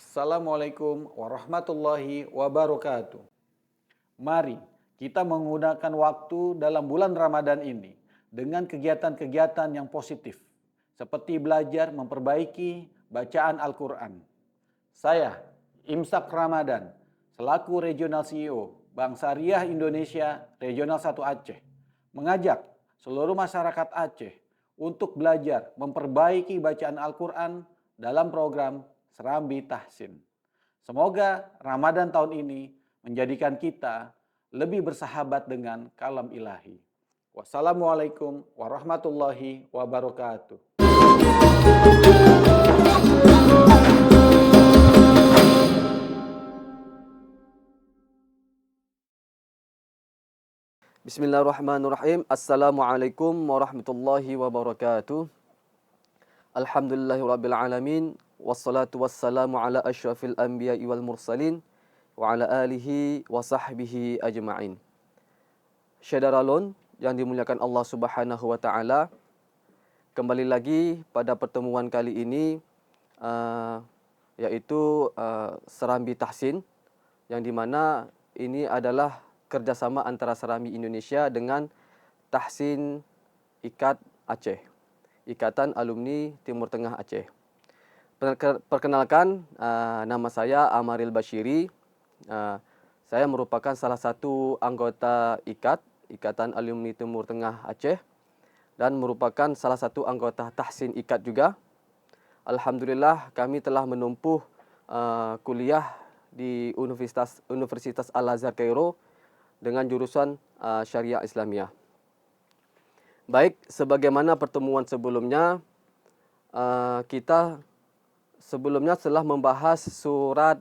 Assalamualaikum warahmatullahi wabarakatuh. Mari kita menggunakan waktu dalam bulan Ramadan ini dengan kegiatan-kegiatan yang positif, seperti belajar memperbaiki bacaan Al-Quran. Saya, Imsak Ramadan, selaku Regional CEO Bank Syariah Indonesia Regional 1 Aceh, mengajak seluruh masyarakat Aceh untuk belajar memperbaiki bacaan Al-Quran dalam program Serambi Tahsin. Semoga Ramadan tahun ini menjadikan kita lebih bersahabat dengan kalam ilahi. Wassalamualaikum warahmatullahi wabarakatuh. Bismillahirrahmanirrahim. Assalamualaikum warahmatullahi wabarakatuh. Alhamdulillahirabbil alamin wassalatu wassalamu ala asyrafil anbiya'i wal mursalin wa ala alihi wa sahbihi ajma'in. Syederalun yang dimuliakan Allah Subhanahu wa taala, kembali lagi pada pertemuan kali ini yaitu Serambi Tahsin, yang dimana ini adalah kerjasama antara Serambi Indonesia dengan Tahsin IKAT Aceh, Ikatan Alumni Timur Tengah Aceh. Perkenalkan, nama saya Amaril Bashiri. Saya merupakan salah satu anggota IKAT, Ikatan Alumni Timur Tengah Aceh, dan merupakan salah satu anggota Tahsin IKAT juga. Alhamdulillah kami telah menempuh kuliah di Universitas Al-Azhar Kairo dengan jurusan Syariah Islamiyah. Baik, sebagaimana pertemuan sebelumnya, kita sebelumnya telah membahas surat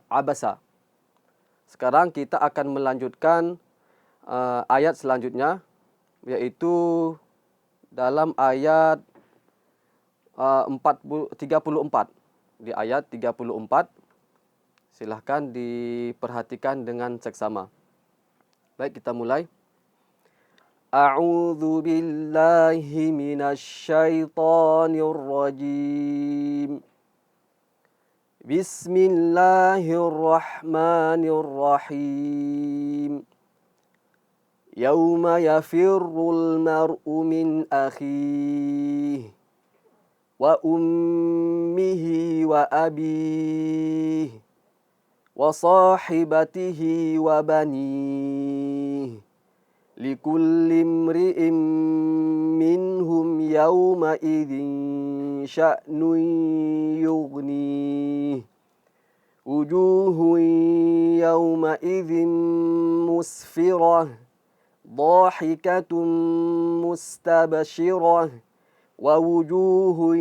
Abasa. Sekarang kita akan melanjutkan ayat selanjutnya, yaitu dalam ayat 34. Di ayat 34. Silahkan diperhatikan dengan seksama. Baik, kita mulai. A'udzu billahi minasy syaithanir rajim. Bismillahirrahmanirrahim. Yauma yafirrul mar'u min akhihi wa ummihi wa abihi wa sahibatihi wa banihi likulli imri'in minhum yawma idzin sya'nun yughnihi wujuhun yawma idzin musfirah dhahikatun mustabshirah wa wujuhun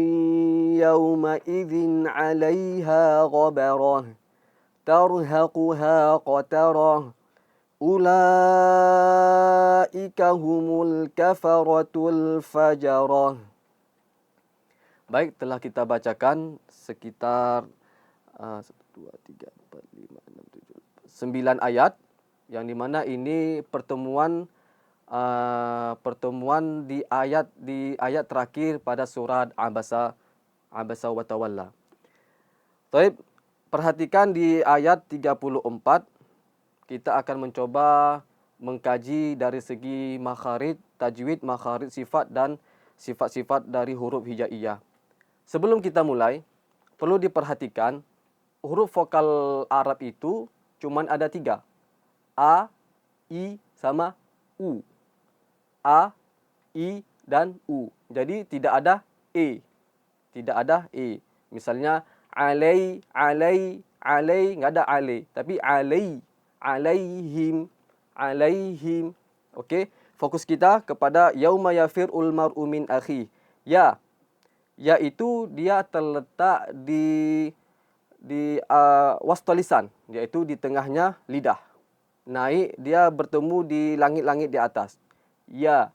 yawma idzin 'alaiha ghabarah tarhaquha qatarah ulaika humul kafaratul fajarah. Baik, telah kita bacakan sekitar 1, 2, 3, 4, 5, 6, 7, 9 ayat, yang dimana ini pertemuan di ayat terakhir pada surat Abasa wa Tawalla. Baik, perhatikan di ayat 34, kita akan mencoba mengkaji dari segi makharij, tajwid, makharij sifat dan sifat-sifat dari huruf hijaiyah. Sebelum kita mulai, perlu diperhatikan huruf vokal Arab itu cuman ada 3. A, I, sama U. A, I, dan U. Jadi tidak ada E. Tidak ada E. Misalnya alai, nggak ada alai, tapi alaihim. Okey, fokus kita kepada yauma yafirul mar'u min akhi. Ya, yaitu dia terletak di wastal lisan, yaitu di tengahnya lidah. Naik, dia bertemu di langit-langit di atas. Ya.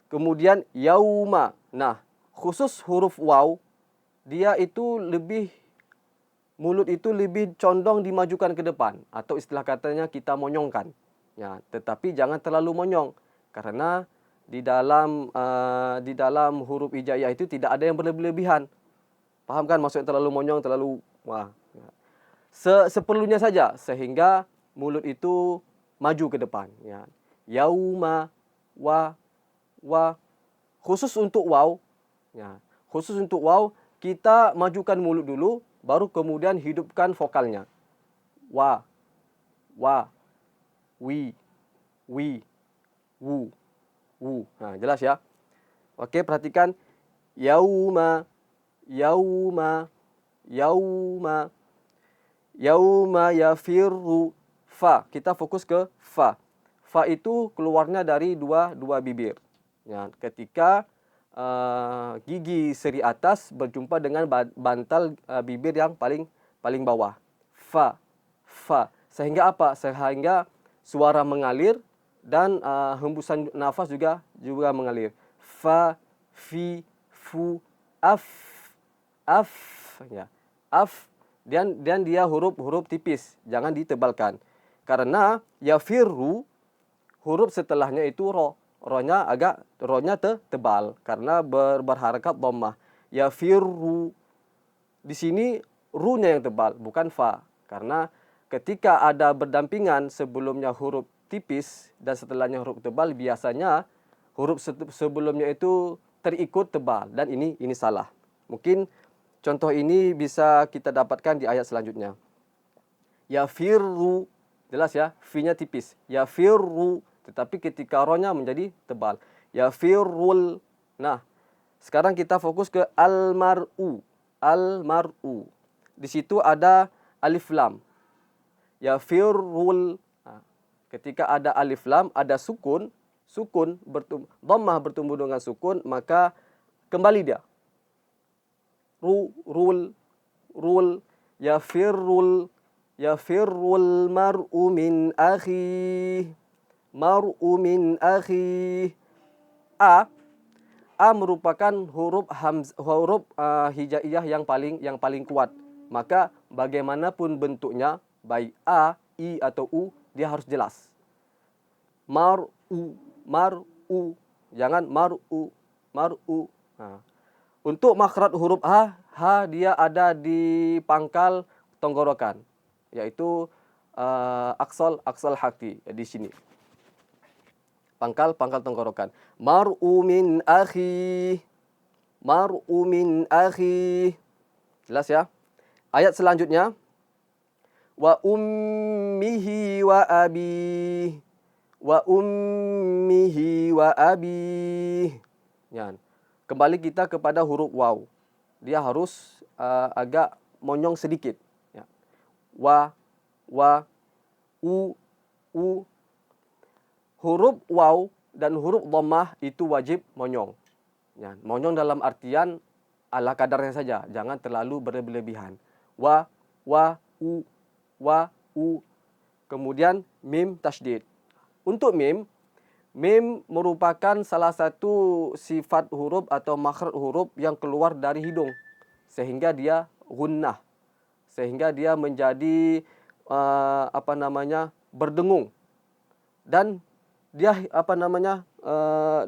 Kemudian yauma. Nah, khusus huruf waw, dia itu mulut itu lebih condong dimajukan ke depan, atau istilah katanya kita monyongkan. Ya, tetapi jangan terlalu monyong, karena di dalam huruf hijaiyah itu tidak ada yang berlebihan. Paham kan maksudnya terlalu monyong, terlalu wah. Seperlunya saja sehingga mulut itu maju ke depan. Ya. Yauma wa khusus untuk waw. Ya. Khusus untuk waw kita majukan mulut dulu, baru kemudian hidupkan vokalnya. Wa, wi, wu. Nah, jelas ya. Oke, perhatikan. Yauma, yauma yafirru. Fa, kita fokus ke fa. Fa itu keluarnya dari dua bibir. Ya, ketika gigi seri atas berjumpa dengan bantal bibir yang paling bawah. Fa. Sehingga apa? Sehingga suara mengalir dan hembusan nafas juga mengalir. Fa, fi, fu, af. Ya. Af dan dia huruf tipis, jangan ditebalkan. Karena yafirru huruf setelahnya itu ro. Ronya tebal karena berharakat dhammah. Yafirru. Di sini ru-nya yang tebal, bukan fa. Karena ketika ada berdampingan sebelumnya huruf tipis dan setelahnya huruf tebal, biasanya huruf sebelumnya itu terikut tebal dan ini salah. Mungkin contoh ini bisa kita dapatkan di ayat selanjutnya. Yafirru, jelas ya, fi-nya tipis. Yafirru, tetapi ketika ro-nya menjadi tebal. Yafirrul. Nah, sekarang kita fokus ke al-mar'u. Al-mar'u. Di situ ada alif lam. Yafirrul. Nah, ketika ada alif lam, ada sukun dhammah bertumbuh dengan sukun, maka kembali dia. Rul. Yafirrul mar'u min akhi. Mar'u min akhi. A merupakan huruf hijaiyah yang paling kuat. Maka bagaimanapun bentuknya, baik a, i atau u, dia harus jelas. Mar'u. Jangan mar'u. Nah. Untuk makhraj huruf h dia ada di pangkal tenggorokan, yaitu aksal haki, di sini. Pangkal tenggorokan. Mar'u min akhi. Jelas ya? Ayat selanjutnya. Wa ummihi wa abi. Ya. Kembali kita kepada huruf waw. Dia harus agak monyong sedikit. Ya. Wa, u. Huruf waw dan huruf dhammah itu wajib monyong. Ya. Monyong dalam artian ala kadarnya saja. Jangan terlalu berlebihan. Wa, u. Kemudian mim tasydid. Untuk mim merupakan salah satu sifat huruf atau makhraj huruf yang keluar dari hidung. Sehingga dia gunnah. Sehingga dia menjadi berdengung. Dan dia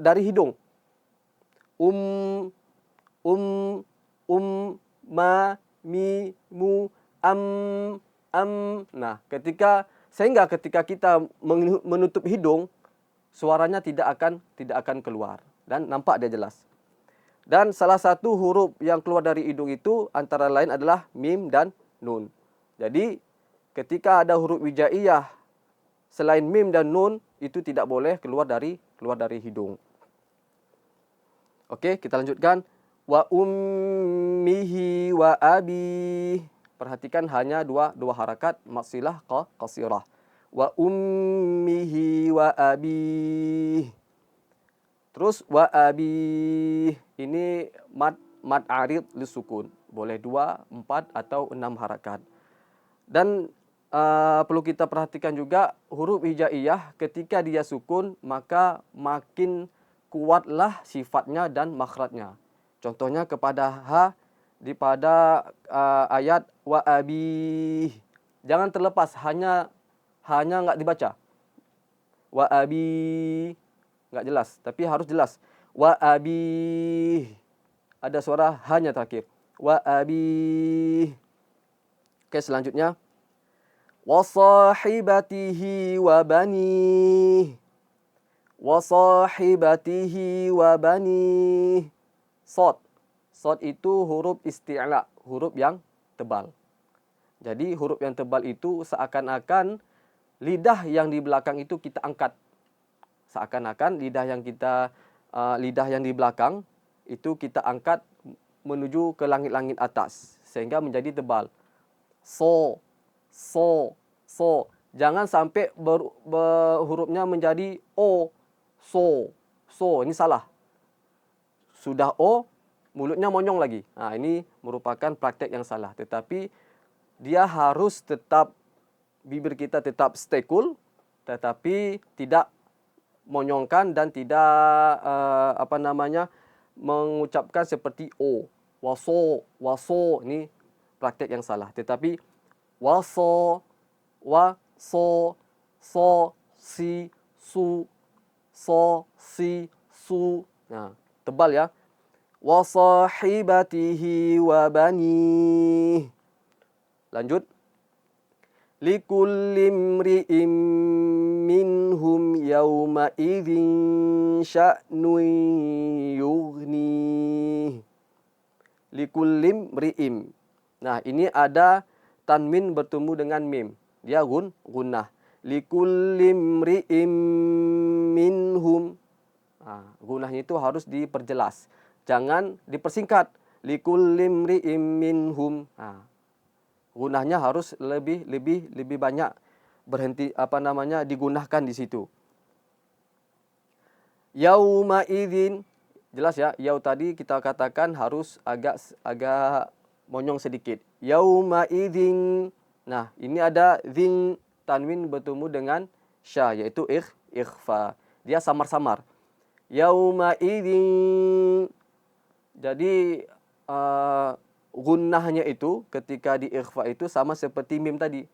dari hidung. Ma, mi, mu, am. Nah, sehingga ketika kita menutup hidung, suaranya tidak akan keluar dan nampak dia jelas. Dan salah satu huruf yang keluar dari hidung itu antara lain adalah mim dan nun. Jadi ketika ada huruf hijaiyah selain mim dan nun itu tidak boleh keluar dari hidung. Oke, kita lanjutkan. Wa ummihi wa abi. Perhatikan hanya dua harakat maksilah qasirah. Wa ummihi wa abi. Terus wa abi. Ini mad arid lisukun. Boleh 2, 4 atau 6 harakat. Dan perlu kita perhatikan juga huruf hijaiyah ketika dia sukun maka makin kuatlah sifatnya dan makhrajnya. Contohnya kepada ha pada ayat wa abi. Jangan terlepas hanya enggak dibaca. Wa abi enggak jelas, tapi harus jelas. Wa abi. Ada suara hanya terakhir. wa abih. Oke, selanjutnya wa sahibatihi wa banih. Wa sahibatihi wa banih. Sod. Sod itu huruf isti'la, huruf yang tebal. Jadi huruf yang tebal itu seakan-akan lidah yang di belakang itu kita angkat. Seakan-akan lidah yang di belakang itu kita angkat menuju ke langit-langit atas sehingga menjadi tebal. So, so, so. Jangan sampai hurufnya menjadi o, so, so. Ini salah. Sudah o, mulutnya monyong lagi. Nah, ini merupakan praktek yang salah. Tetapi dia harus tetap, bibir kita tetap stay cool, tetapi tidak monyongkan dan tidak mengucapkan seperti o. Waso, waso. Ini praktek yang salah. Tetapi waso, waso, so, si, su, so, si, su. Nah, tebal ya. Wa sahibatihi wa banih. Lanjut. Likulli imri'in minhum yawma idzin sya'nun yughni. Likulli imri'in. Nah, ini ada tanwin bertemu dengan mim. Dia gunnah. Likulli imri'in minhum. Nah, gunnahnya itu harus diperjelas. Jangan dipersingkat. Likulli imri'in minhum. Nah, gunnahnya harus lebih banyak digunakan di situ. Yauma idzin, jelas ya, yau tadi kita katakan harus agak monyong sedikit. Yauma idzin. Nah, ini ada zin tanwin bertemu dengan sya, yaitu ikhfa. Dia samar-samar. Yauma idzin. Jadi gunnahnya itu ketika di ikhfa itu sama seperti mim tadi.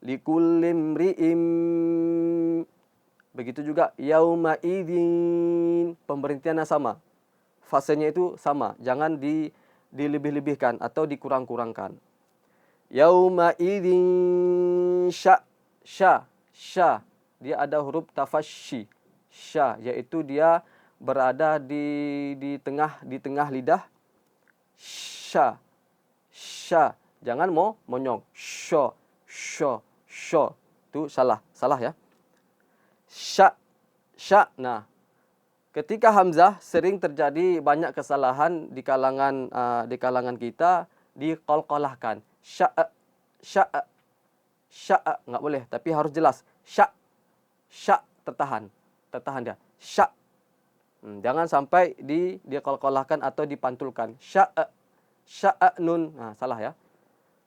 Likulli imri'in. Begitu juga yauma idzin. Pemberhentiannya sama. Fasenya itu sama. Jangan dilebih-lebihkan atau dikurang-kurangkan. Yauma idzin sya. Dia ada huruf tafasyi. Sya, yaitu dia berada di tengah lidah. Sya. Jangan monyong. Syo. Itu salah ya. Sya. Nah, ketika hamzah sering terjadi banyak kesalahan di kalangan kita, diqalqalahkan. Sya. Enggak boleh, tapi harus jelas. Sya tertahan dia. Sya. Jangan sampai diqalqalahkan atau dipantulkan. Sya'nun. Nah, salah ya.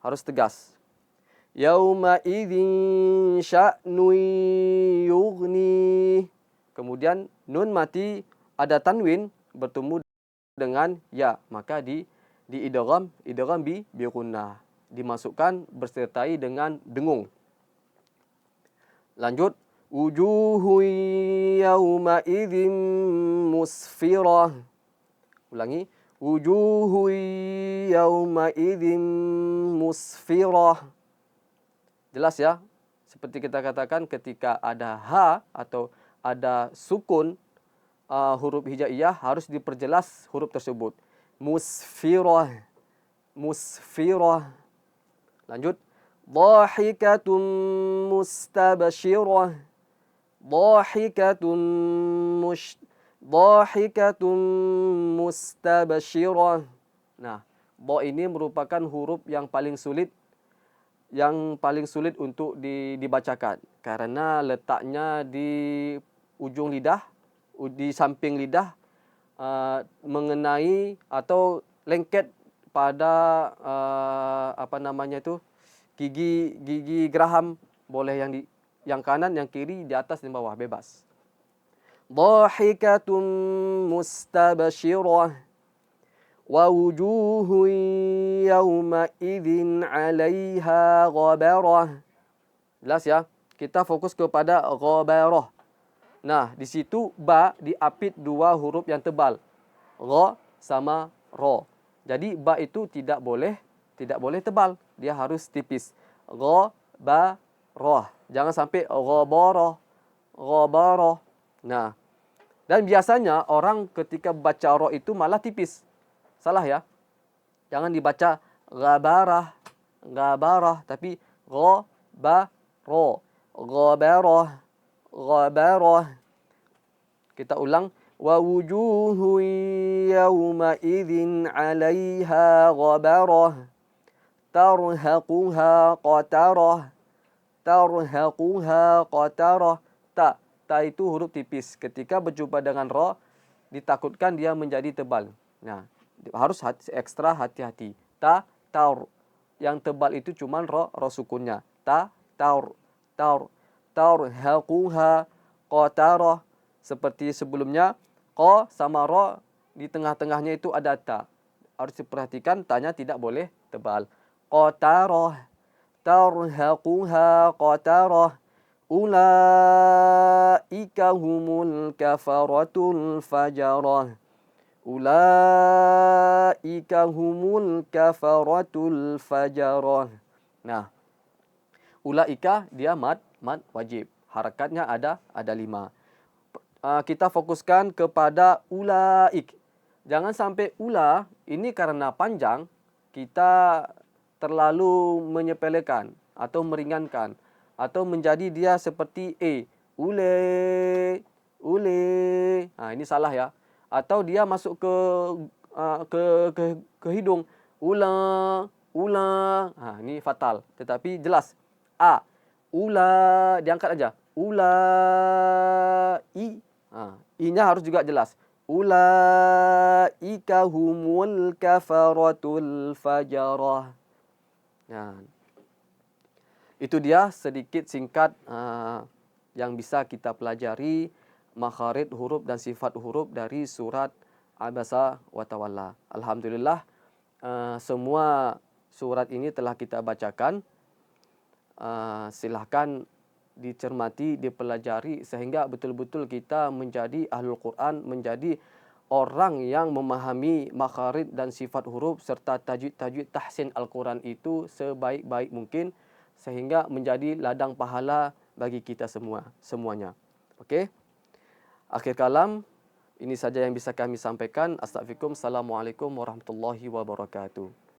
Harus tegas. Yauma idzin sya'nun yughni. Kemudian nun mati ada tanwin bertemu dengan ya, maka idgham bi gunnah. Dimasukkan bersertai dengan dengung. Lanjut. Wujuhu yauma idzin musfirah. Ulangi. Wujuhu yauma idzin musfirah. Jelas ya? Seperti kita katakan ketika ada ha atau ada sukun huruf hijaiyah harus diperjelas huruf tersebut. Musfirah. Lanjut. Dhahikatun mustabshirah. Dhahikatun mustabshirah. Nah, dha ini merupakan huruf yang paling sulit untuk dibacakan karena letaknya di ujung lidah, di samping lidah, mengenai atau lengket pada gigi geraham, boleh yang kanan, yang kiri, di atas dan bawah, bebas. Dhahikatun mustabshirah. Wa wujuhun yawma idzin 'alaiha ghabarah. Jelas ya? Kita fokus kepada ghabarah. Nah, di situ ba diapit dua huruf yang tebal. Gha sama ro. Jadi ba itu tidak boleh tebal, dia harus tipis. Ghabarah. Jangan sampai ghabarah. Ghabarah. Nah, dan biasanya orang ketika baca ra itu malah tipis. Salah ya. Jangan dibaca ghabarah, ghabarah, tapi ghabarah, ghabarah, ghabarah. Kita ulang. Wa wujuhun yawma idzin 'alaiha ghabarah. Tarhaquha qatarah. Tarhaquha qatarah. Ta itu huruf tipis. Ketika berjumpa dengan ra, ditakutkan dia menjadi tebal. Nah, harus ekstra hati-hati. Taur. Yang tebal itu cuma ra sukunnya. Taur. Tarhaquha qatarah. Seperti sebelumnya, qa sama ra di tengah-tengahnya itu ada ta. Harus diperhatikan tanya tidak boleh tebal. Qatarah. Tarhaquha qatarah. Ulaika humul kafaratul fajarah. Ulaika humul kafaratul fajarah. Nah, ulaika dia mad wajib. Harakatnya ada 5. Kita fokuskan kepada ulaik. Jangan sampai ula ini karena panjang kita terlalu menyepelekan atau meringankan atau menjadi dia seperti ule. Ini salah ya. Atau dia masuk ke hidung, ula. Ini fatal. Tetapi jelas ula diangkat aja. I-nya harus juga jelas. Ulaika humul kafaratul fajarah. Nah, itu dia sedikit singkat yang bisa kita pelajari makharij huruf dan sifat huruf dari surat Abasa wa Tawalla. Alhamdulillah, semua surat ini telah kita bacakan. Silahkan dicermati, dipelajari sehingga betul-betul kita menjadi ahlul Quran, menjadi orang yang memahami makharij dan sifat huruf serta tajwid tahsin Al-Quran itu sebaik-baik mungkin sehingga menjadi ladang pahala bagi kita semuanya. Okey. Akhir kalam, ini saja yang bisa kami sampaikan. Assalamualaikum warahmatullahi wabarakatuh.